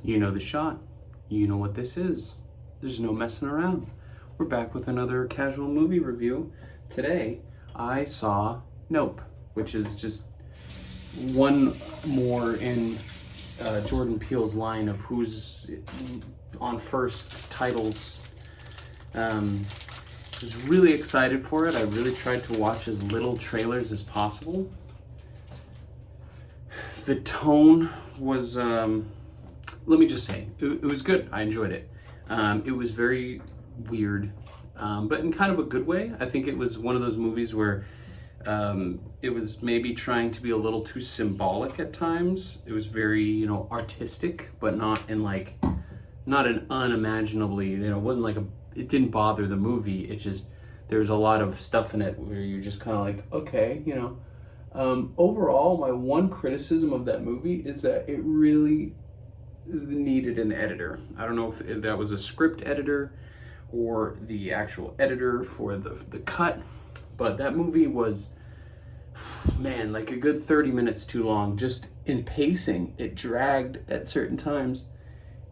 You know the shot. You know what this is. There's no messing around. We're back with another casual movie review. Today, I saw Nope, which is just one more in Jordan Peele's line of who's on first titles. I was really excited for it. I really tried to watch as little trailers as possible. The tone was, let me just say, it was good. I enjoyed it. It was very weird, but in kind of a good way. I think it was one of those movies where it was maybe trying to be a little too symbolic at times. It was very, artistic, but not an unimaginably, it wasn't like it didn't bother the movie. It just, there's a lot of stuff in it where you're just kind of like, okay, Overall, my one criticism of that movie is that it really needed an editor. I don't know if that was a script editor or the actual editor for the cut, but that movie was, man, like a good 30 minutes too long, just in pacing. It dragged at certain times.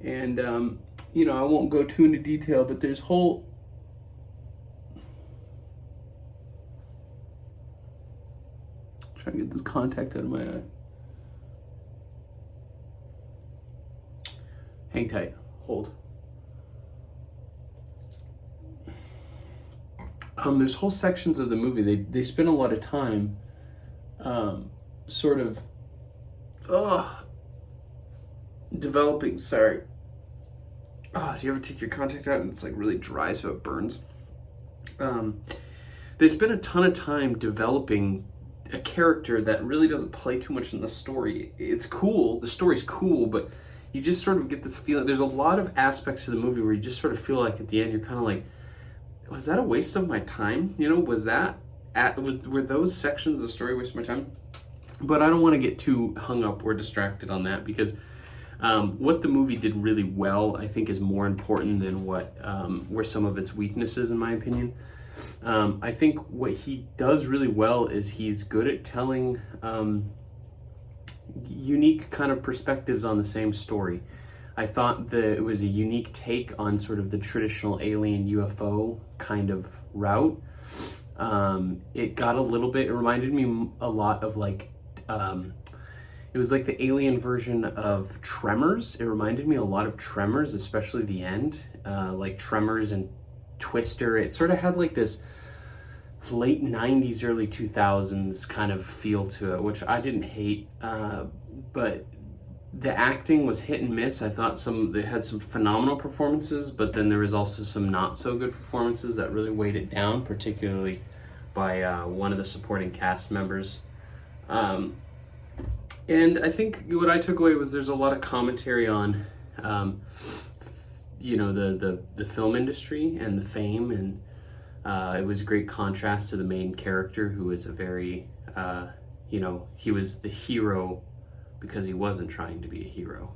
And, I won't go too into detail, but there's trying to get this contact out of my eye. Hang tight. Hold. There's whole sections of the movie. They spend a lot of time developing, sorry. Do you ever take your contact out and it's like really dry so it burns? They spend a ton of time developing a character that really doesn't play too much in the story. It's cool, the story's cool, but you just sort of get this feeling. There's a lot of aspects of the movie where you just sort of feel like at the end you're kind of like, was that a waste of my time? Were those sections of the story a waste of my time? But I don't want to get too hung up or distracted on that, because what the movie did really well, I think, is more important than what were some of its weaknesses, in my opinion. I think what he does really well is he's good at telling unique kind of perspectives on the same story. I thought that it was a unique take on sort of the traditional alien UFO kind of route. It got a little bit, it reminded me a lot of it was like the alien version of Tremors. It reminded me a lot of Tremors, especially the end, like Tremors and Twister. It sort of had like this late 90s, early 2000s kind of feel to it, which I didn't hate, but the acting was hit and miss. I thought they had some phenomenal performances, but then there was also some not so good performances that really weighed it down, particularly by one of the supporting cast members. And I think what I took away was there's a lot of commentary on the film industry and the fame, and it was a great contrast to the main character, who was a very he was the hero because he wasn't trying to be a hero,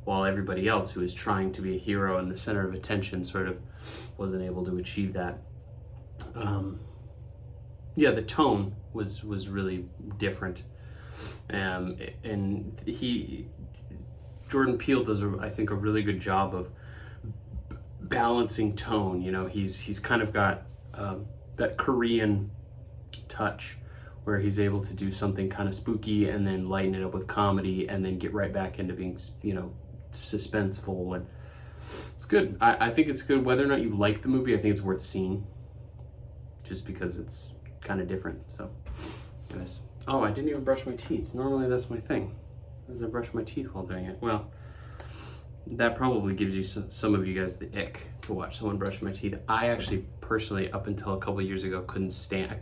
while everybody else who was trying to be a hero and the center of attention sort of wasn't able to achieve that. The tone was really different, and Jordan Peele does, I think, a really good job of balancing tone. He's kind of got that Korean touch where he's able to do something kind of spooky and then lighten it up with comedy and then get right back into being, suspenseful. And it's good. I think it's good. Whether or not you like the movie, I think it's worth seeing just because it's kind of different. So, anyways. Oh, I didn't even brush my teeth. Normally that's my thing, is I brush my teeth while doing it. Well, that probably gives you some of you guys the ick to watch someone brush my teeth. I actually, personally, up until a couple of years ago, I couldn't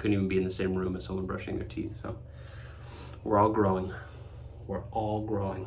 even be in the same room as someone brushing their teeth. So we're all growing. We're all growing.